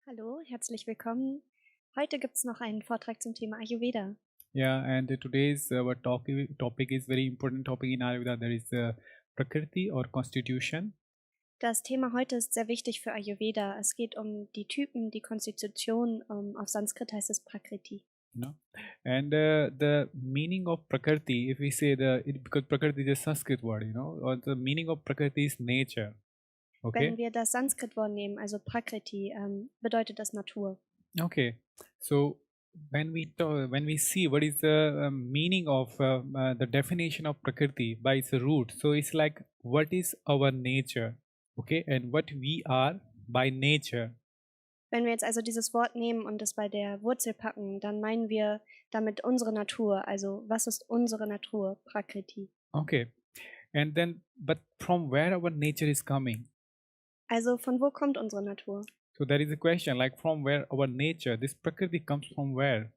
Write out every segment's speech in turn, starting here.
Hallo, herzlich willkommen. Heute gibt es noch einen Vortrag zum Thema Ayurveda. Yeah, and today's our topic is very important topic in Ayurveda. That is Prakriti or Constitution. Das Thema heute ist sehr wichtig für Ayurveda. Es geht um die Typen, die Konstitution. Auf Sanskrit heißt es pra-kṛti. You know, and the meaning of Prakriti, if we say because Prakriti is a Sanskrit word, or the meaning of Prakriti is nature. Okay. Wenn wir das Sanskrit-Wort nehmen, also pra-kṛti, bedeutet das Natur. Okay. So when we see what is the meaning of the definition of Prakriti by its root, so it's like what is our nature, okay, and what we are by nature. Wenn wir jetzt also dieses Wort nehmen und es bei der Wurzel packen, dann meinen wir damit unsere Natur. Also was ist unsere Natur, pra-kṛti? Okay, and then but from where our nature is coming? Also von wo kommt unsere Natur? So that is the question, like from where our nature, this Prakriti comes from where?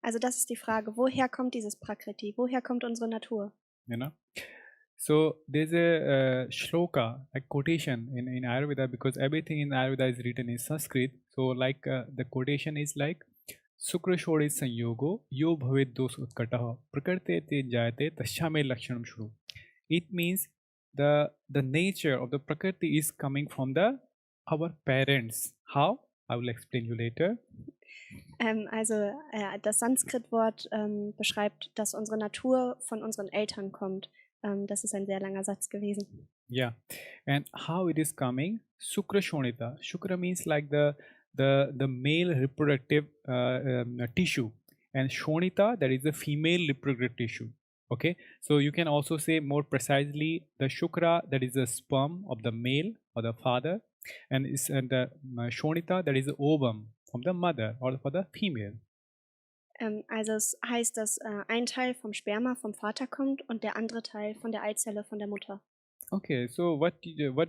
Also das ist die Frage, woher kommt dieses pra-kṛti? Woher kommt unsere Natur? You know, so there's a shloka, a quotation in Ayurveda, because everything in Ayurveda is written in Sanskrit. So like the quotation is like Sukra Shode Sanyogo Yo Bhavet Dos Utkataha Prakrite Te Jayate Tashyame Lakshanam Shuru. It means the nature of the Prakriti is coming from our parents. How? I will explain you later. Das Sanskrit-Wort beschreibt, dass unsere Natur von unseren Eltern kommt. Das ist ein sehr langer Satz gewesen. Yeah, and how it is coming? Sukra Shonita. Shukra means like the male reproductive tissue, and Shonita, that is the female reproductive tissue. Okay, so you can also say more precisely the Shukra, that is the sperm of the male or the father, and the Shonita, that is the ovum from the mother or for the female. Also es heißt, dass ein Teil vom Sperma vom Vater kommt und der andere Teil von der Eizelle von der Mutter. Okay, so what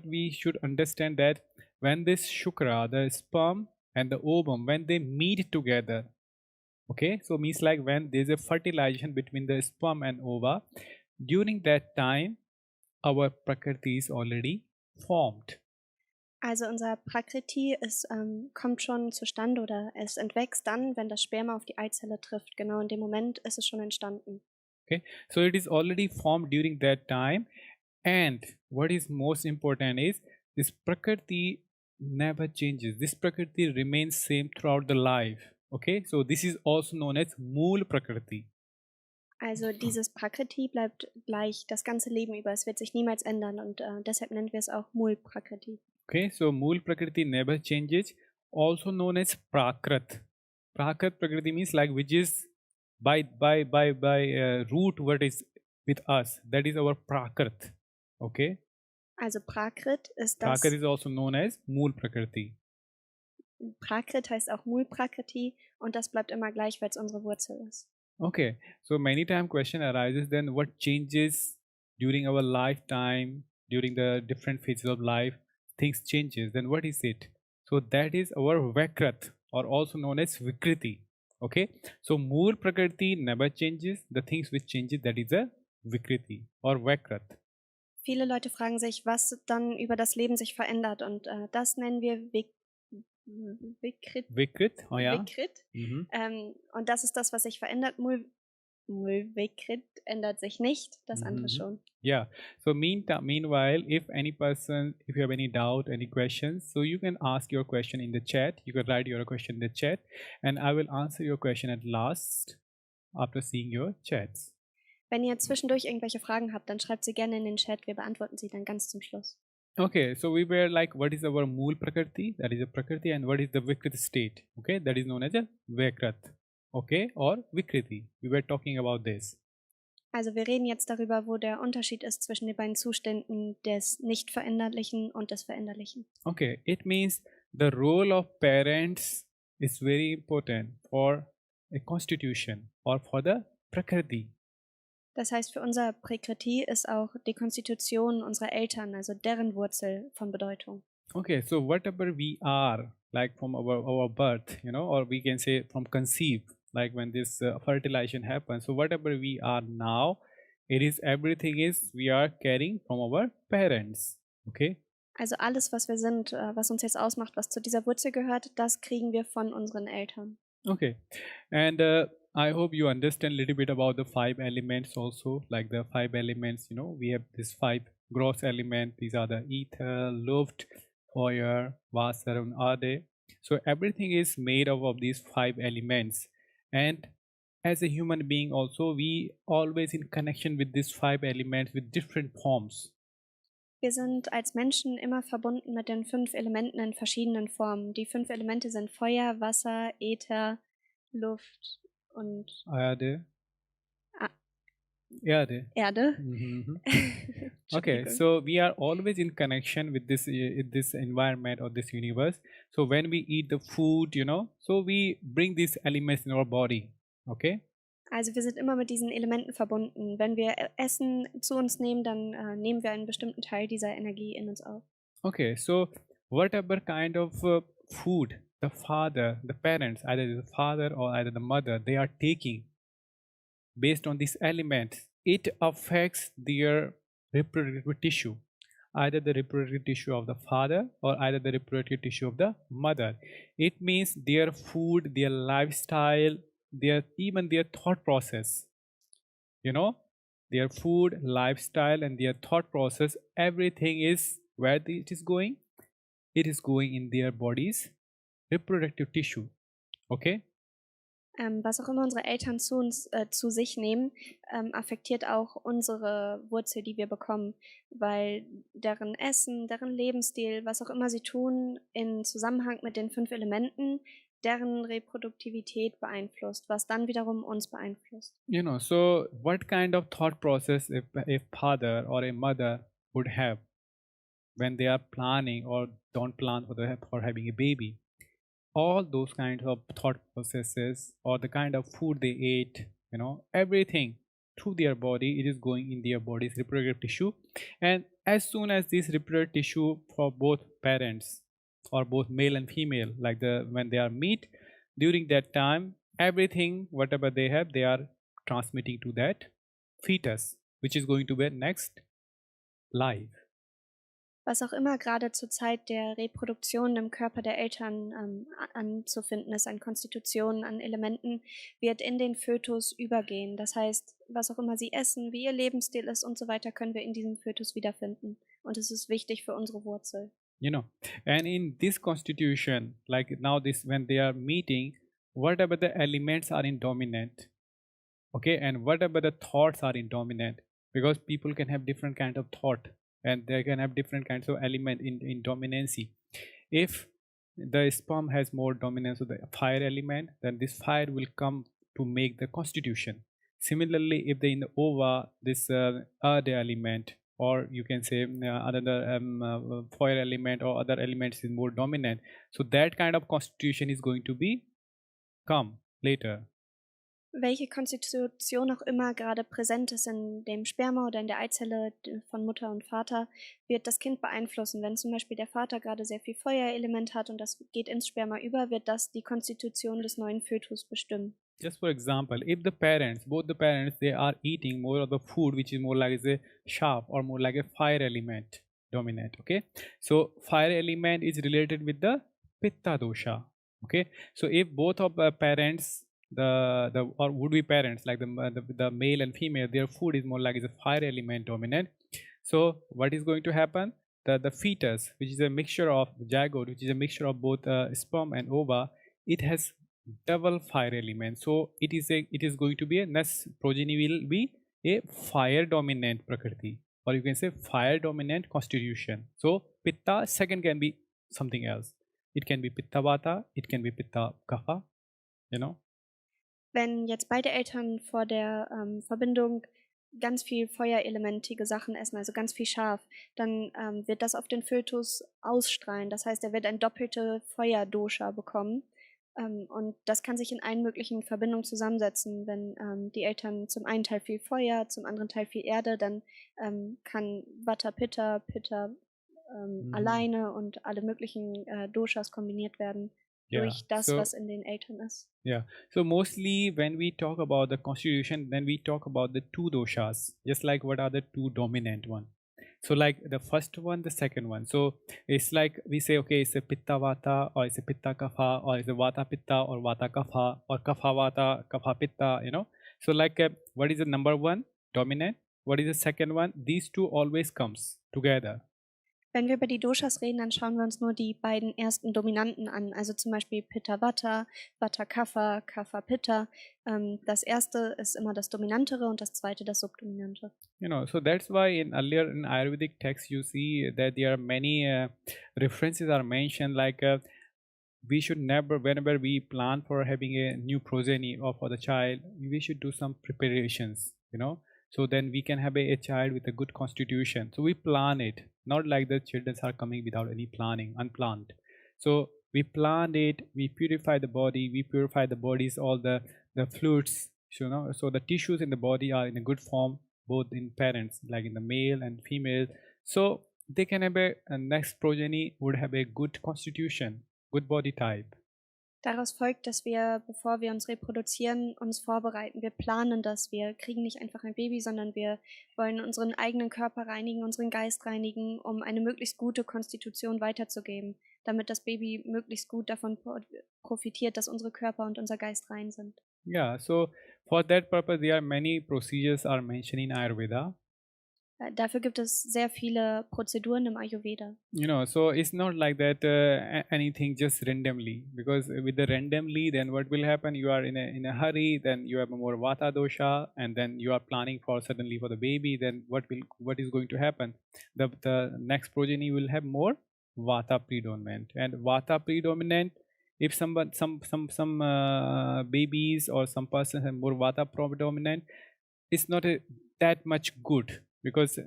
we should understand that when this Shukra, the sperm and the ovum, when they meet together, okay, so means like when there's a fertilization between the sperm and ova, during that time our Prakriti is already formed. Also unser pra-kṛti kommt schon zustande oder es entwächst dann, wenn das Sperma auf die Eizelle trifft. Genau in dem Moment ist es schon entstanden. Okay, so it is already formed during that time, and what is most important is this Prakriti never changes. This Prakriti remains same throughout the life. Okay, so this is also known as Mool Prakriti. Also dieses pra-kṛti bleibt gleich das ganze Leben über. Es wird sich niemals ändern und deshalb nennen wir es auch Mool pra-kṛti. Okay, so Mool Prakriti never changes, also known as Prakrit. Prakrit Prakriti means like which is by root what is with us. That is our Prakrit. Okay. Also Prakrit ist das. Prakrit is also known as Mool Prakriti. Prakrit heißt auch Mool pra-kṛti und das bleibt immer gleich, weil es unsere Wurzel ist. Okay, so many time question arises then what changes during our lifetime, during the different phases of life, things changes, then what is it? So that is our Vakrat, or also known as Vikriti. Okay, so Mool Prakriti never changes, the things which changes, that is a Vikriti or Vakrat. Viele Leute fragen sich, was dann über das Leben sich verändert und das nennen wir Vikrit. Oh ja. Vikrit. Und das ist das, was sich verändert. Vikrit ändert sich nicht, das andere schon. Yeah, so meanwhile, if you have any doubt, any questions, so you can ask your question in the chat. You can write your question in the chat and I will answer your question at last after seeing your chats. Wenn ihr zwischendurch irgendwelche Fragen habt, dann schreibt sie gerne in den Chat. Wir beantworten sie dann ganz zum Schluss. Okay, so we were like, what is our Mool Prakriti? That is a Prakriti, and what is the Vikrit state? Okay, that is known as a Vakrat. Okay, or Vikriti. We were talking about this. Also wir reden jetzt darüber, wo der Unterschied ist zwischen den beiden Zuständen des nicht veränderlichen und des veränderlichen. Okay, it means the role of parents is very important for a constitution or for the Prakriti. Das heißt, für unser pra-kṛti ist auch die Konstitution unserer Eltern, also deren Wurzel von Bedeutung. Okay, so whatever we are, like from our birth, or we can say from conceive, like when this fertilization happens. So whatever we are now, everything is we are carrying from our parents. Okay. Also alles, was wir sind, was uns jetzt ausmacht, was zu dieser Wurzel gehört, das kriegen wir von unseren Eltern. Okay, and I hope you understand a little bit about the 5 elements also, like the 5 elements. We have this 5 gross element. These are the ether, luft, fire, Wasser, and Erde. So everything is made up of these 5 elements, and as a human being also, we always in connection with these 5 elements with different forms. Wir sind als Menschen immer verbunden mit den 5 Elementen in verschiedenen Formen. Die 5 Elemente sind Feuer, Wasser, Äther, Luft und Erde. Ah. Erde. Erde. Okay, so we are always in connection with this environment or this universe. So when we eat the food, so we bring these elements in our body. Okay. Also wir sind immer mit diesen Elementen verbunden. Wenn wir Essen zu uns nehmen, dann nehmen wir einen bestimmten Teil dieser Energie in uns auf. Okay, so whatever kind of food the father, the parents, either the father or either the mother, they are taking based on these elements, it affects their reproductive tissue, either the reproductive tissue of the father or either the reproductive tissue of the mother. It means their food, their lifestyle, even their thought process. Their food, lifestyle, and their thought process, everything is where it is going. It is going in their body's reproductive tissue. Okay. Was auch immer unsere Eltern zu sich nehmen, affektiert auch unsere Wurzel, die wir bekommen, weil deren Essen, deren Lebensstil, was auch immer sie tun, in Zusammenhang mit den 5 Elementen, deren Reproduktivität beeinflusst, was dann wiederum uns beeinflusst. So what kind of thought process if a father or a mother would have when they are planning or don't plan for having a baby? All those kinds of thought processes or the kind of food they ate, everything through their body, it is going in their body's reproductive tissue. And as soon as this reproductive tissue for both parents or both male and female, like when they are meet, during that time, everything whatever they have, they are transmitting to that fetus, which is going to be next life. Was auch immer gerade zur Zeit der Reproduktion im Körper der Eltern anzufinden ist, an Konstitutionen, an Elementen, wird in den Fötus übergehen. Das heißt, was auch immer sie essen, wie ihr Lebensstil ist und so weiter, können wir in diesem Fötus wiederfinden. Und es ist wichtig für unsere Wurzel. And in this constitution, like now when they are meeting, whatever the elements are in dominant, okay, and whatever the thoughts are in dominant, because people can have different kind of thought and they can have different kinds of element in dominancy. If the sperm has more dominance of the fire element, then this fire will come to make the constitution. Similarly, if they in the ova, this earth element, or you can say another fire element or other elements is more dominant, so that kind of constitution is going to be come later. Welche Konstitution auch immer gerade präsent ist in dem Sperma oder in der Eizelle von Mutter und Vater, wird das Kind beeinflussen. Wenn zum Beispiel der Vater gerade sehr viel Feuerelement hat und das geht ins Sperma über, wird das die Konstitution des neuen Fötus bestimmen. Just for example, if both the parents, they are eating more of the food which is more like a sharp or more like a fire element dominant, okay? So fire element is related with the pitta dosha, okay? So if both of the parents, or would be parents, like the male and female, their food is more like a fire element dominant, so what is going to happen? The fetus, which is a mixture of the zygote, which is a mixture of both sperm and ova, it has double fire element, so it is going to be next progeny will be a fire dominant prakriti, or you can say fire dominant constitution. So pitta second can be something else. It can be pitta vata, it can be pitta kapha, Wenn jetzt beide Eltern vor der Verbindung ganz viel feuerelementige Sachen essen, also ganz viel scharf, dann wird das auf den Fötus ausstrahlen. Das heißt, er wird ein doppelte Feuerdosha bekommen. Und das kann sich in allen möglichen Verbindungen zusammensetzen. Wenn die Eltern zum einen Teil viel Feuer, zum anderen Teil viel Erde, dann kann Vata Pitta, Pitta alleine und alle möglichen Doshas kombiniert werden durch das, was in den Eltern ist. Yeah, so mostly when we talk about the constitution, then we talk about the 2 doshas, just like what are the 2 dominant one. So like the first one, the second one. So it's like we say, okay, it's a pitta vata, or it's a pitta kapha, or it's a vata pitta, or vata kapha, or kapha vata, kapha pitta, you know. So like what is the number one? Dominant. What is the second one? These two always comes together. Wenn wir über die Doshas reden, dann schauen wir uns nur die beiden ersten Dominanten an, also zum Beispiel Pitta Vata, Vata Kapha, Kapha Pitta. Das erste ist immer das Dominantere und das zweite das Subdominante. You know, so that's why in earlier in Ayurvedic texts you see that there are many references are mentioned, like we should never, whenever we plan for having a new progeny or for the child, we should do some preparations, you know, so then we can have a child with a good constitution. So we plan it, not like the children are coming without any planning, unplanned. So we plan it, we purify the body, we purify the body's all the fluids, you know, so the tissues in the body are in a good form, both in parents, like in the male and female, so they can have a next progeny would have a good constitution, good body type. Daraus folgt, dass wir, bevor wir uns reproduzieren, uns vorbereiten. Wir planen das. Wir kriegen nicht einfach ein Baby, sondern wir wollen unseren eigenen Körper reinigen, unseren Geist reinigen, um eine möglichst gute Konstitution weiterzugeben, damit das Baby möglichst gut davon profitiert, dass unsere Körper und unser Geist rein sind. Yeah, so for that purpose there are many procedures are mentioned in Ayurveda. Dafür gibt es sehr viele Prozeduren im Ayurveda. You know, so it's not like that anything just randomly, because with the randomly, then what will happen? You are in a hurry, then you have a more vata dosha, and then you are planning for suddenly for the baby. Then what is going to happen? The next progeny will have more vata predominant, and vata predominant. If some babies or some persons have more vata predominant, it's not that much good, because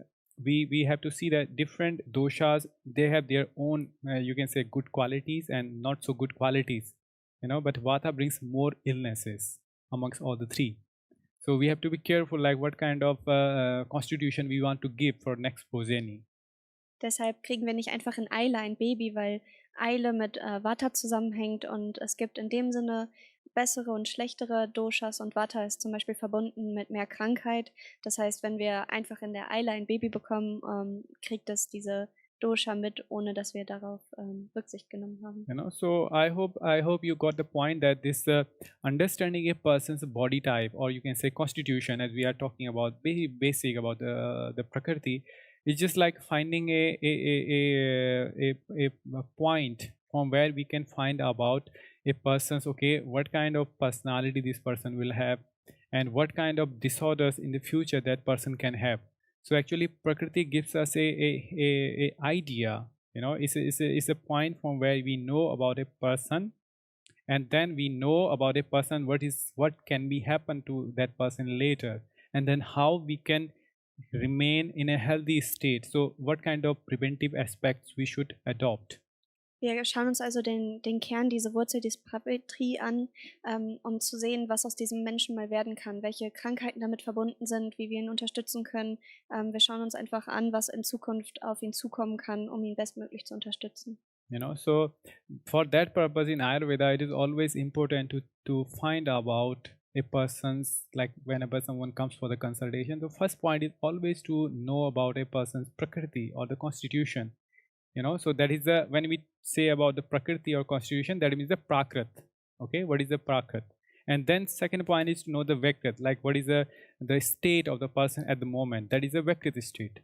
we have to see that different doshas, they have their own you can say good qualities and not so good qualities, you know, but vata brings more illnesses amongst all the three. So we have to be careful like what kind of constitution we want to give for next progeny. Deshalb kriegen wir nicht einfach in Eile ein Baby, weil Eile mit Vata zusammenhängt und es gibt in dem Sinne bessere und schlechtere Doshas und Vata ist zum Beispiel verbunden mit mehr Krankheit. Das heißt, wenn wir einfach in der Eile ein Baby bekommen, kriegt es diese Dosha mit, ohne dass wir darauf Rücksicht genommen haben. You know, so I hope you got the point that this understanding a person's body type, or you can say constitution, as we are talking about very basic about the Prakriti, is just like finding a point from where we can find about a person's, okay, what kind of personality this person will have and what kind of disorders in the future that person can have. So actually Prakriti gives us a idea, you know, it's a point from where we know about a person, and then we know about a person what can be happen to that person later, and then how we can remain in a healthy state. So what kind of preventive aspects we should adopt. Wir schauen uns also den Kern, diese Wurzel des Prakriti an, um zu sehen, was aus diesem Menschen mal werden kann, welche Krankheiten damit verbunden sind, wie wir ihn unterstützen können. Wir schauen uns einfach an, was in Zukunft auf ihn zukommen kann, um ihn bestmöglich zu unterstützen. You know, so for that purpose in Ayurveda, it is always important to find about a person's, like whenever someone comes for the consultation, the first point is always to know about a person's Prakriti or the constitution. You know, so that is the, when we say about the Prakriti or constitution, that means the pra-kṛti. Okay, what is the pra-kṛti? And then second point is to know the Vekriti, like what is the state of the person at the moment. That is the Vekriti state.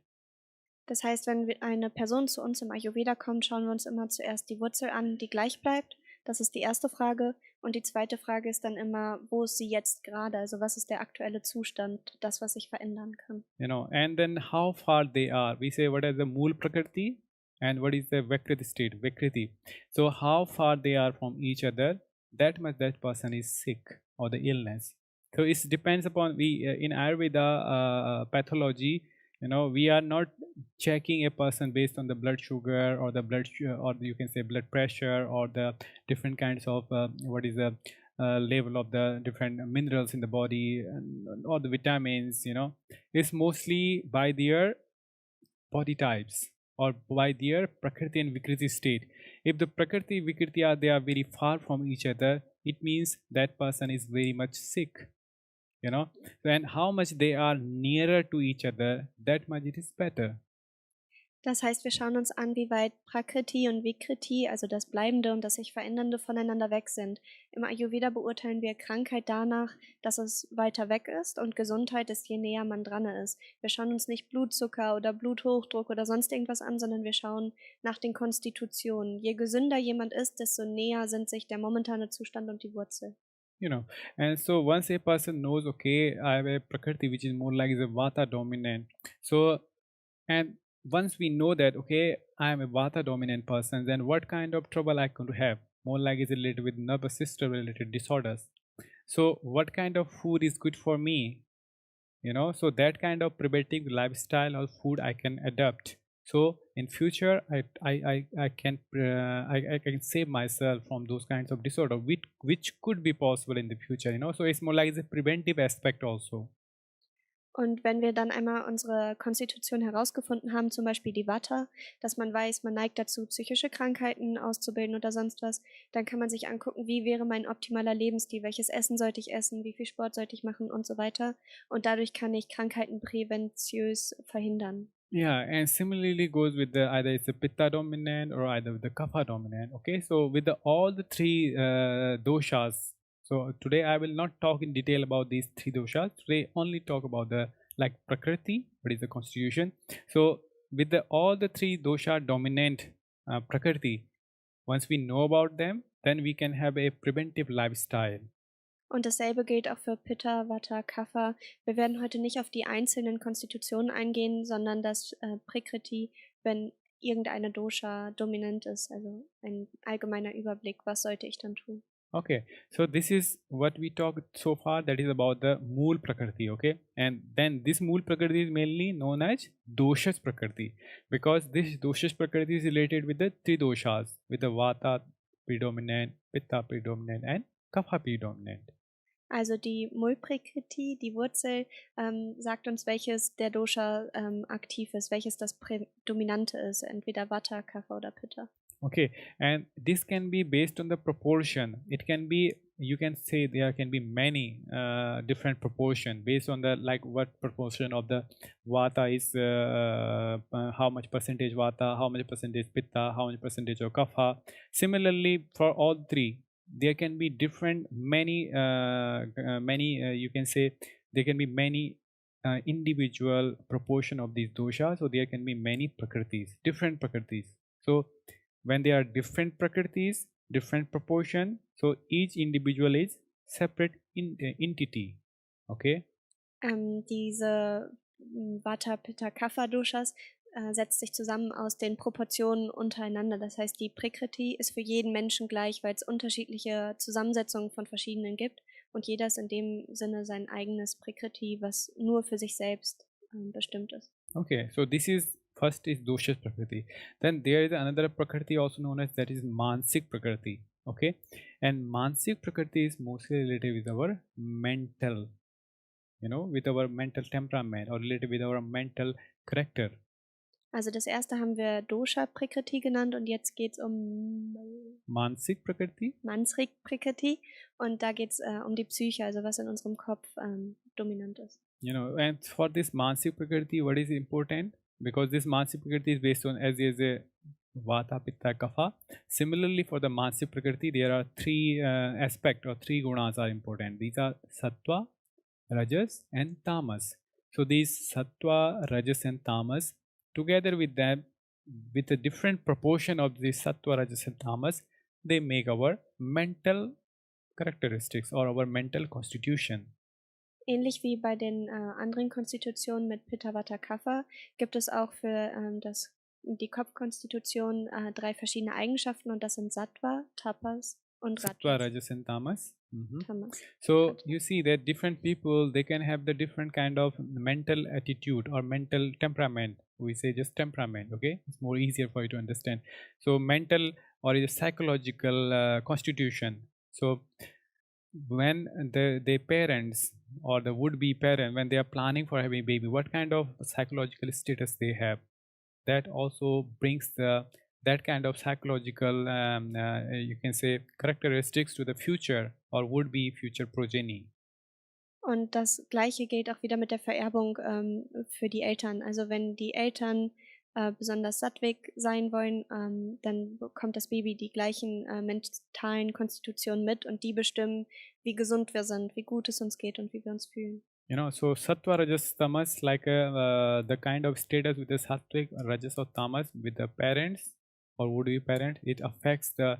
Das heißt, wenn eine Person zu uns im Ayurveda kommt, schauen wir uns immer zuerst die Wurzel an, die gleich bleibt. Das ist die erste Frage. Und die zweite Frage ist dann immer, wo ist sie jetzt gerade? Also was ist der aktuelle Zustand, das, was sich verändern kann. You know, and then how far they are. We say what is the Mool Prakriti and what is the Vekriti state, Vekriti. So how far they are from each other, that much that person is sick or the illness. So it depends upon, we in Ayurveda pathology, you know, we are not checking a person based on the blood sugar or the or you can say blood pressure or the different kinds of what is the level of the different minerals in the body or the vitamins, you know. It's mostly by their body types or by their Prakriti and Vikriti state. If the Prakriti Vikriti are, they are very far from each other, it means that person is very much sick. You know, and how much they are nearer to each other, that much it is better. Das heißt, wir schauen uns an, wie weit Prakriti und Vikriti, also das Bleibende und das sich Verändernde, voneinander weg sind. Im Ayurveda beurteilen wir Krankheit danach, dass es weiter weg ist, und Gesundheit ist, je näher man dran ist. Wir schauen uns nicht Blutzucker oder Bluthochdruck oder sonst irgendwas an, sondern wir schauen nach den Konstitutionen. Je gesünder jemand ist, desto näher sind sich der momentane Zustand und die Wurzel. You know, and so once a person knows, okay, I have a Prakriti which is more like the Vata dominant. So, and once we know that, okay, I am a Vata dominant person, then what kind of trouble I going to have? More like is related with nervous system related disorders. So, what kind of food is good for me? You know, so that kind of preventive lifestyle or food I can adopt. So in future, I can save myself from those kinds of disorder, which could be possible in the future. You know, so it's more like the preventive aspect also. Und wenn wir dann einmal unsere Konstitution herausgefunden haben, zum Beispiel die Vata, dass man weiß, man neigt dazu, psychische Krankheiten auszubilden oder sonst was, dann kann man sich angucken, wie wäre mein optimaler Lebensstil, welches Essen sollte ich essen, wie viel Sport sollte ich machen und so weiter. Und dadurch kann ich Krankheiten präventiös verhindern. Yeah, and similarly goes with the either it's a Pitta dominant or either with the Kapha dominant. Okay, so with all the three doshas. So today I will not talk in detail about these three doshas. Today only talk about the like Prakriti, what is the constitution. So with all the three dosha dominant Prakriti, once we know about them, then we can have a preventive lifestyle. Und dasselbe gilt auch für Pitta, Vata, Kapha. Wir werden heute nicht auf die einzelnen Konstitutionen eingehen, sondern das Prakriti, wenn irgendeine Dosha dominant ist, also ein allgemeiner Überblick, was sollte ich dann tun. Okay, so this is what we talked so far, that is about the Mool Prakriti, okay? And then this Mool Prakriti is mainly known as Doshas Prakriti, because this Doshas Prakriti is related with the three doshas, with the Vata predominant, Pitta predominant and Kapha predominant. Also die Mulprakriti, die Wurzel, sagt uns, welches der Dosha aktiv ist, welches das Prädominante ist, entweder Vata, Kapha oder Pitta. Okay, and this can be based on the proportion. It can be, you can say there can be many different proportion based on the like what proportion of the Vata is, how much percentage Vata, how much percentage Pitta, how much percentage of Kapha. Similarly, for all three, there can be different many you can say there can be many individual proportion of these doshas. So there can be many prakritis, different prakritis. So when they are different prakritis, different proportion, so each individual is separate entity. Okay. Diese Vata, Pitta, Kapha Doshas setzt sich zusammen aus den Proportionen untereinander. Das heißt, die Prakriti ist für jeden Menschen gleich, weil es unterschiedliche Zusammensetzungen von verschiedenen gibt und jeder ist in dem Sinne sein eigenes Prakriti, was nur für sich selbst bestimmt ist. Okay, so this is first is Doshas Prakriti. Then there is another Prakriti also known as, that is Mansik Prakriti. Okay, and Mansik Prakriti is mostly related with our mental, you know, with our mental temperament or related with our mental character. Also das erste haben wir Dosha Prakriti genannt und jetzt geht es um Mansik Prakriti. Mansik Prakriti und da geht es um die Psyche, also was in unserem Kopf dominant ist. You know, and for this Mansik Prakriti, what is important? Because this Mansik Prakriti is based on as a Vata, Pitta, Kapha. Similarly, for the Mansik Prakriti, there are three aspects or three gunas are important. These are Sattva, Rajas and Tamas. So these Sattva, Rajas and Tamas, together with them, with a different proportion of the Sattva, Rajas and Tamas, they make our mental characteristics or our mental constitution. Ähnlich wie bei den anderen Konstitutionen mit Pitta, Vata, Kapha gibt es auch für die Kopfkonstitution drei verschiedene Eigenschaften und das sind Sattva, Tapas und Rajas. Sattva, Rajas and Tamas. Tamas. So you see that different people, they can have the different kind of mental attitude or mental temperament. We say just temperament, okay? It's more easier for you to understand. So mental or is psychological constitution. So when the parents or the would-be parent, when they are planning for having a baby, what kind of psychological status they have, that also brings that kind of psychological you can say characteristics to the future or would-be future progeny. Und das Gleiche gilt auch wieder mit der Vererbung für die Eltern. Also wenn die Eltern besonders sattwig sein wollen, dann bekommt das Baby die gleichen mentalen Konstitutionen mit und die bestimmen, wie gesund wir sind, wie gut es uns geht und wie wir uns fühlen. You know, so sattva, rajas, tamas, like the kind of status with the sattvic, rajas or tamas with the parents or would-be parent, it affects the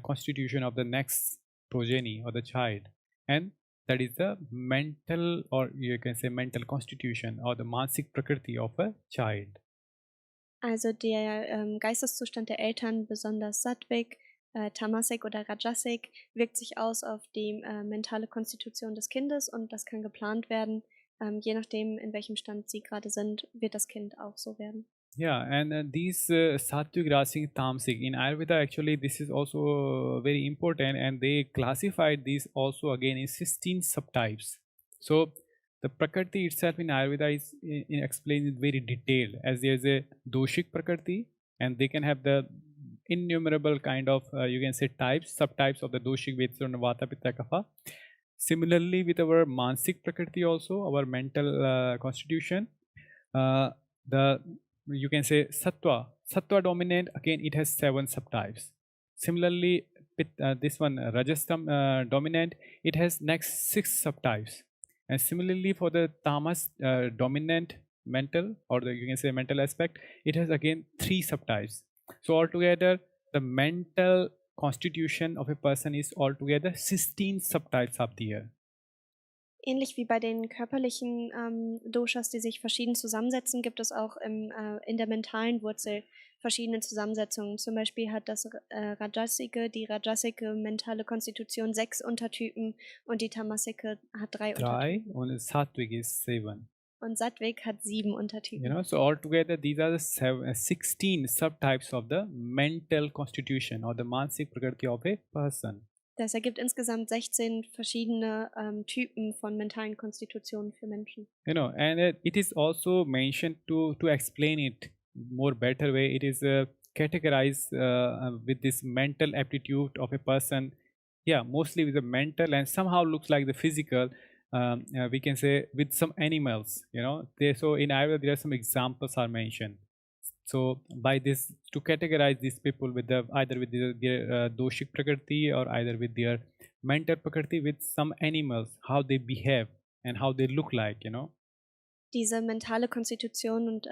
constitution of the next progeny or the child, and that is the mental, or you can say mental constitution or the mansik prakriti of a child. Also der Geisteszustand der Eltern, besonders sattwig, tamasik oder rajasik, wirkt sich aus auf die mentale Konstitution des Kindes und das kann geplant werden. Je nachdem, in welchem Stand sie gerade sind, wird das Kind auch so werden. Yeah, and these sattvic, rajasic, tamasic in Ayurveda, actually this is also very important, and they classified these also again in 16 subtypes. So the prakriti itself in Ayurveda is explained in very detailed, as there is a doshic prakriti, and they can have the innumerable kind of you can say types, subtypes of the doshic, vata, vata, pitta, kapha. Similarly, with our mansik prakriti also, our mental constitution, the you can say sattva dominant, again it has 7 subtypes. Similarly, this one rajas dominant, it has next 6 subtypes. And similarly for the tamas dominant mental, or you can say mental aspect, it has again 3 subtypes. So altogether the mental constitution of a person is altogether 16 subtypes up there. Ähnlich wie bei den körperlichen Doshas, die sich verschieden zusammensetzen, gibt es auch in der mentalen Wurzel verschiedene Zusammensetzungen. Zum Beispiel hat die rajasike mentale Konstitution 6 Untertypen und die tamasike hat 3 Untertypen. Und sattvic is 7. Und sattwig hat 7 Untertypen. You know, so altogether these are the 16 subtypes of the mental constitution or the mansik prakriti of a person. Das ergibt insgesamt 16 verschiedene Typen von mentalen Konstitutionen für Menschen. You know, and it is also mentioned to explain it more better way. It is categorized with this mental aptitude of a person. Yeah, mostly with the mental and somehow looks like the physical. We can say with some animals. You know, so in Ayurveda there are some examples are mentioned. So by this, to categorize these people with either with their doshik prakriti or either with their mental prakriti, with some animals, how they behave and how they look like, you know. Diese mentale Konstitution und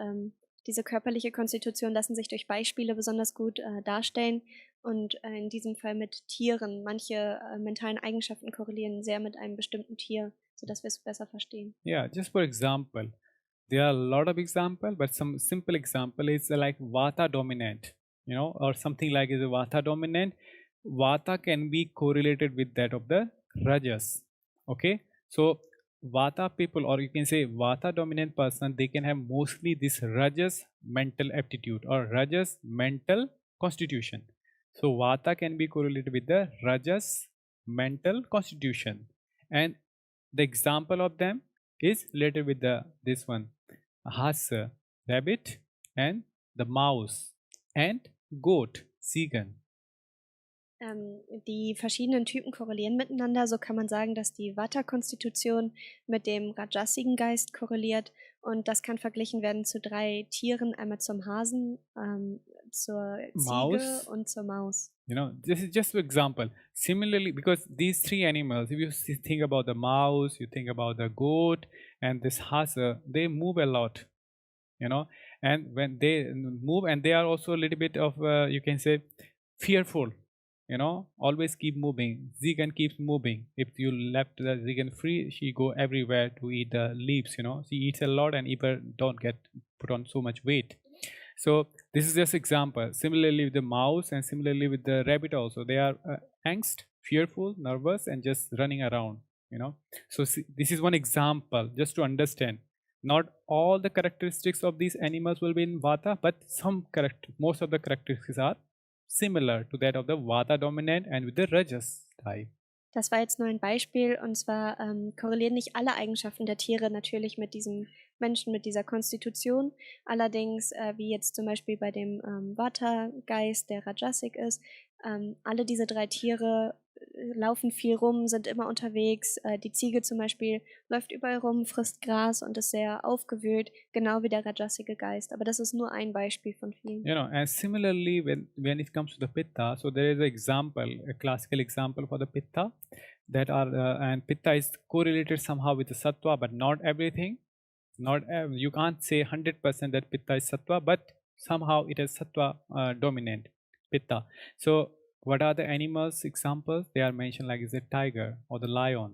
diese körperliche Konstitution lassen sich durch Beispiele besonders gut darstellen und in diesem Fall mit Tieren. Manche mentalen Eigenschaften korrelieren sehr mit einem bestimmten Tier, sodass wir es besser verstehen. Yeah, just for example, there are a lot of examples, but some simple example is like vata dominant, you know, or something like is a vata dominant. Vata can be correlated with that of the rajas. Okay, so vata people, or you can say vata dominant person, they can have mostly this rajas mental aptitude or rajas mental constitution. So vata can be correlated with the rajas mental constitution, and the example of them is related with this one, hasa, rabbit, and the mouse, and goat, Ziegen. Die verschiedenen Typen korrelieren miteinander. So kann man sagen, dass die Vata-Konstitution mit dem rajasigen Geist korreliert. Und das kann verglichen werden zu 3 Tieren, einmal zum Hasen, zur Ziege und zur Maus. You know, this is just an example. Similarly, because these 3 animals, if you think about the mouse, you think about the goat, and this hasa, they move a lot, you know. And when they move, and they are also a little bit of, you can say, fearful. You know, always keep moving. Ziegen keeps moving. If you left the Ziegen free, she go everywhere to eat the leaves. You know, she eats a lot and even don't get put on so much weight. So this is just example. Similarly with the mouse and similarly with the rabbit also, they are angst, fearful, nervous, and just running around. You know, so this is one example just to understand. Not all the characteristics of these animals will be in Vata, but most of the characteristics are similar to that of the Vata dominant and with the Rajas type. Das war jetzt nur ein Beispiel, und zwar korrelieren nicht alle Eigenschaften der Tiere natürlich mit diesem Menschen, mit dieser Konstitution. Allerdings, wie jetzt zum Beispiel bei dem Vata-Geist, der Rajasik ist, alle diese 3 Tiere laufen viel rum, sind immer unterwegs. Die Ziege zum Beispiel läuft überall rum, frisst Gras und ist sehr aufgewühlt, genau wie der rajasige Geist. Aber das ist nur ein Beispiel von vielen. And similarly, when it comes to the pitta, so there is an example, a classical example for the pitta, that are and pitta is correlated somehow with the sattva, but not everything. Not you can't say 100% that pitta is sattva, but somehow it is sattva dominant pitta. So what are the animals examples? They are mentioned like is a tiger or the lion.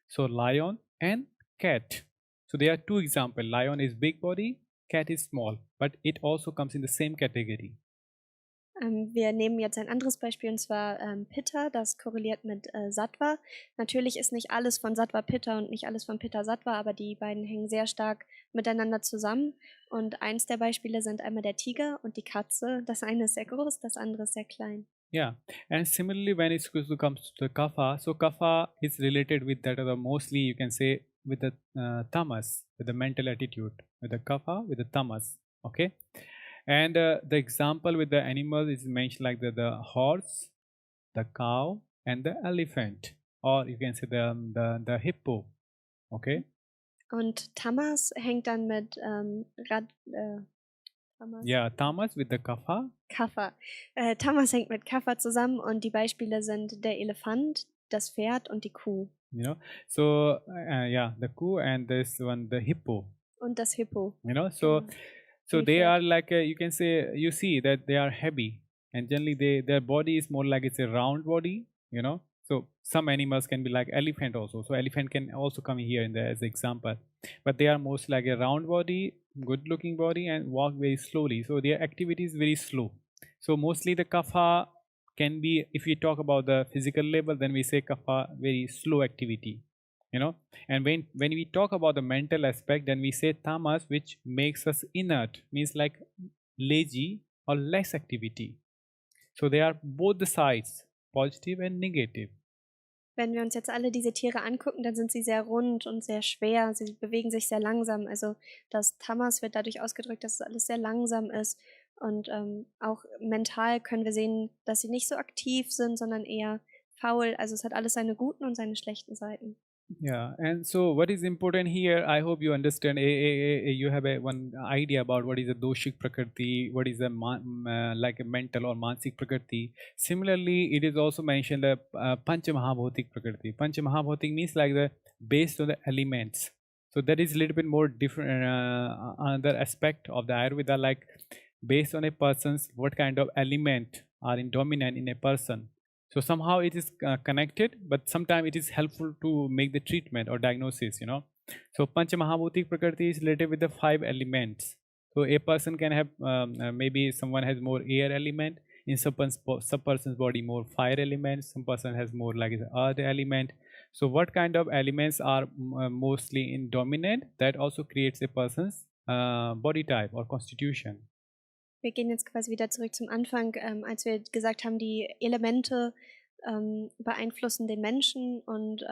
So lion and cat. So there are two examples. Lion is big body, cat is small, but it also comes in the same category. Wir nehmen jetzt ein anderes Beispiel, und zwar Pitta, das korreliert mit Sattva. Natürlich ist nicht alles von Sattva Pitta und nicht alles von Pitta Sattva, aber die beiden hängen sehr stark miteinander zusammen. Und eins der Beispiele sind einmal der Tiger und die Katze. Das eine ist sehr groß, das andere ist sehr klein. Yeah, and similarly when it comes to the kapha, so kapha is related with that, or mostly you can say with the tamas, with the mental attitude, with the kapha, with the tamas. Okay. And the example with the animal is mentioned like the horse, the cow, and the elephant, or you can say the hippo. Okay. Und Tamas hängt dann mit Tamas? Yeah, tamas with the kapha. Kapha. Tamas hängt mit Kapha zusammen und die Beispiele sind der Elefant, das Pferd und die Kuh. So yeah, the kuh and this one, the hippo. Und das Hippo. So. So they are like you can say, you see that they are heavy, and generally their body is more like it's a round body. So some animals can be like elephant also. So elephant can also come here in there as example, but they are most like a round body, good looking body, and walk very slowly. So their activity is very slow. So mostly the kapha can be, if we talk about the physical level, then we say kapha very slow activity. And when we talk about the mental aspect, then we say tamas, which makes us inert, means like lazy or less activity. So they are both the sides, positive and negative. Wenn wir uns jetzt alle diese Tiere angucken, dann sind sie sehr rund und sehr schwer. Sie bewegen sich sehr langsam. Also das Tamas wird dadurch ausgedrückt, dass es alles sehr langsam ist. Und auch mental können wir sehen, dass sie nicht so aktiv sind, sondern eher faul. Also es hat alles seine guten und seine schlechten Seiten. Yeah, and so what is important here, I hope you understand, you have one idea about what is a doshik prakriti, what is a like a mental or mansik prakriti. Similarly, it is also mentioned the pancha mahabhotik prakriti. Pancha mahabhotik means like the based on the elements. So that is a little bit more different, another aspect of the Ayurveda, like based on a person's what kind of element are in dominant in a person. So somehow it is connected, but sometimes it is helpful to make the treatment or diagnosis, So Pancha Mahabhutik Prakriti is related with the 5 elements. So a person can have, maybe someone has more air element, in some person's body more fire elements, some person has more like the earth element. So what kind of elements are mostly in dominant, that also creates a person's body type or constitution. Wir gehen jetzt quasi wieder zurück zum Anfang, als wir gesagt haben, die Elemente beeinflussen den Menschen und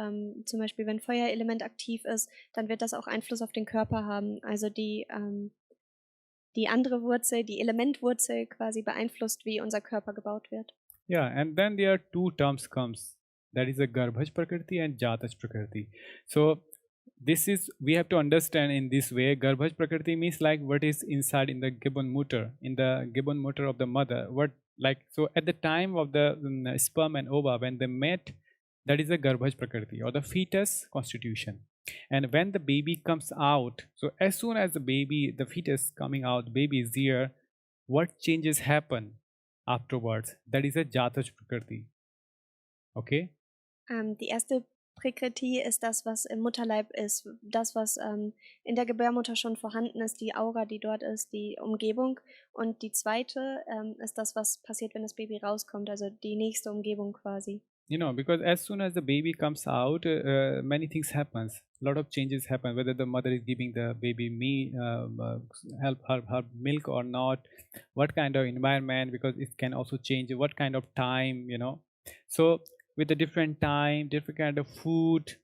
zum Beispiel, wenn Feuerelement aktiv ist, dann wird das auch Einfluss auf den Körper haben. Also die andere Wurzel, die Elementwurzel quasi beeinflusst, wie unser Körper gebaut wird. Yeah, and then there are 2 terms comes. That is a Garbhaj Prakriti and Jataj Prakriti. So this is, we have to understand in this way, Garbhaj Prakriti means like what is inside in the gibbon mutter, in the gibbon mutter of the mother. What like, so at the time of the sperm and ova, when they met, that is a Garbhaj Prakriti or the fetus constitution. And when the baby comes out, so as soon as the fetus coming out, baby is there, what changes happen afterwards? That is a Jataj Prakriti. Okay? Die erste Prakriti ist das, was im Mutterleib ist, das, was in der Gebärmutter schon vorhanden ist, die Aura, die dort ist, die Umgebung. Und die zweite ist das, was passiert, wenn das Baby rauskommt, also die nächste Umgebung quasi. Because as soon as the baby comes out, many things happens. A lot of changes happen, whether the mother is giving the baby help her milk or not, what kind of environment, because it can also change what kind of time, So with the different time, different kind of food,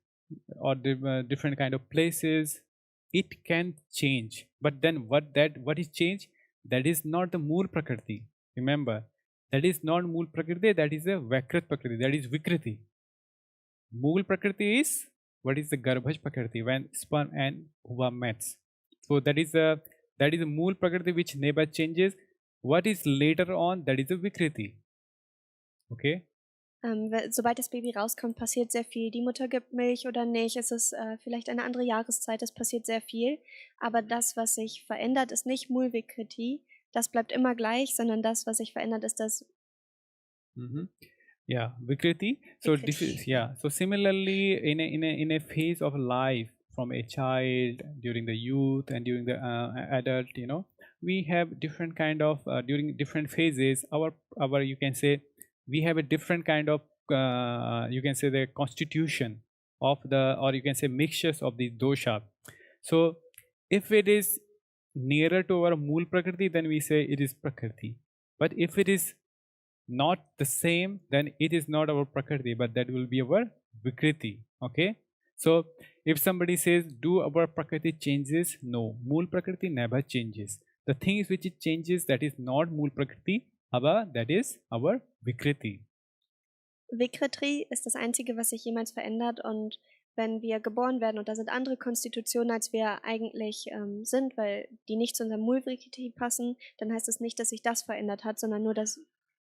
or different kind of places, it can change. But then what is change? That is not the Mool Prakriti. Remember, that is not Mool Prakriti, that is a Vakrit Prakriti, that is Vikriti. Mool Prakriti is, what is the Garbhaj Prakriti, when sperm and ova meets. So that is a Mool Prakriti which never changes. What is later on, that is a Vikriti. Okay? Sobald das Baby rauskommt, passiert sehr viel. Die Mutter gibt Milch oder nicht, es ist vielleicht eine andere Jahreszeit, es passiert sehr viel. Aber das, was sich verändert, ist nicht Mulvikriti, das bleibt immer gleich, sondern das, was sich verändert, ist das Yeah, Vikriti. So this is, yeah. So similarly, in a phase of life, from a child, during the youth, and during the adult, we have different kind of during different phases. Our you can say we have a different kind of you can say the constitution of the, or you can say mixtures of the dosha. So if it is nearer to our mool prakriti, then we say it is prakriti. But if it is not the same, then it is not our prakriti, but that will be our vikriti. Okay, so if somebody says, do our prakriti changes? No, mool prakriti never changes. The things which it changes, that is not mool prakriti, aber that is our vikriti. Vikriti ist das Einzige, was sich jemals verändert, und wenn wir geboren werden und da sind andere Konstitutionen, als wir eigentlich sind, weil die nicht zu unserem Mulvikriti passen, dann heißt es nicht, dass sich das verändert hat, sondern nur das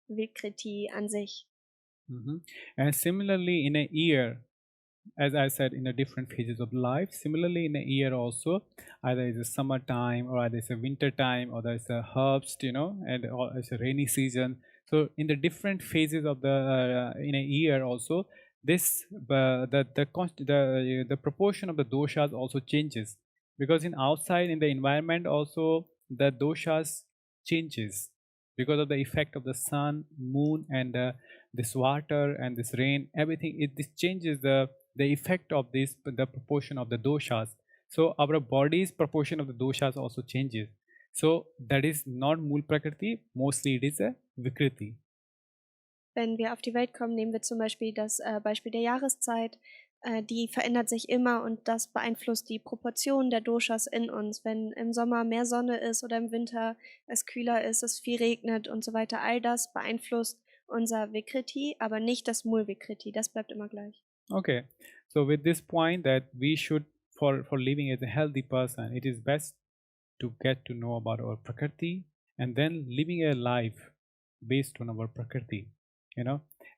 Vikriti an sich. And similarly in a year, as I said, in the different phases of life, similarly in a year also, either it's a summer time, or either it's a winter time, or there's a harvest, and or it's a rainy season. So in the different phases of the in a year also, this the proportion of the doshas also changes, because in outside, in the environment also, the doshas changes because of the effect of the sun, moon, and this water and this rain. Everything, this changes the effect of this, the proportion of the doshas. So our body's proportion of the doshas also changes. So that is not mool prakriti, mostly it is a vikriti. Wenn wir auf die Welt kommen, nehmen wir zum Beispiel das Beispiel der Jahreszeit. Die verändert sich immer und das beeinflusst die Proportionen der Doshas in uns. Wenn im Sommer mehr Sonne ist oder im Winter es kühler ist, es viel regnet und so weiter, all das beeinflusst unser Vikriti, aber nicht das Mulvikriti. Das bleibt immer gleich. Okay, so with this point that we should, for living as a healthy person, it is best to get to know about our prakriti and then living a life based on our prakriti,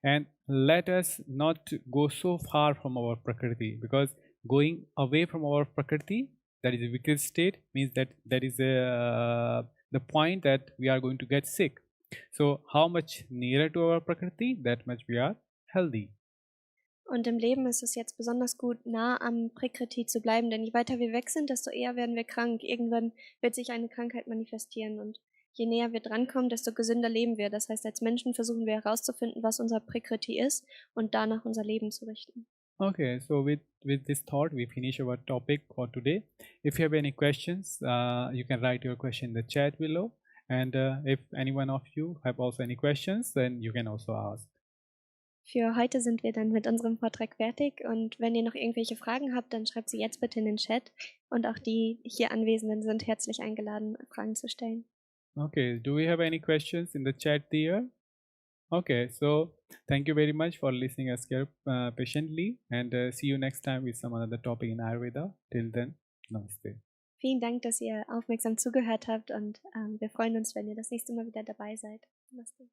and let us not go so far from our prakriti, because going away from our prakriti, that is a wicked state, means that is the point that we are going to get sick. So how much nearer to our prakriti, that much we are healthy. Und im Leben ist es jetzt besonders gut, nah am Prakriti zu bleiben, denn je weiter wir weg sind, desto eher werden wir krank. Irgendwann wird sich eine Krankheit manifestieren und je näher wir drankommen, desto gesünder leben wir. Das heißt, als Menschen versuchen wir herauszufinden, was unser Prakriti ist und danach unser Leben zu richten. Okay, so with this thought, we finish our topic for today. If you have any questions, you can write your question in the chat below. And if any one of you have also any questions, then you can also ask. Für heute sind wir dann mit unserem Vortrag fertig, und wenn ihr noch irgendwelche Fragen habt, dann schreibt sie jetzt bitte in den Chat, und auch die hier Anwesenden sind herzlich eingeladen, Fragen zu stellen. Okay, do we have any questions in the chat there? Okay, so thank you very much for listening us here patiently, and see you next time with some another topic in Ayurveda. Till then, Namasté. Vielen Dank, dass ihr aufmerksam zugehört habt, und wir freuen uns, wenn ihr das nächste Mal wieder dabei seid. Namasté.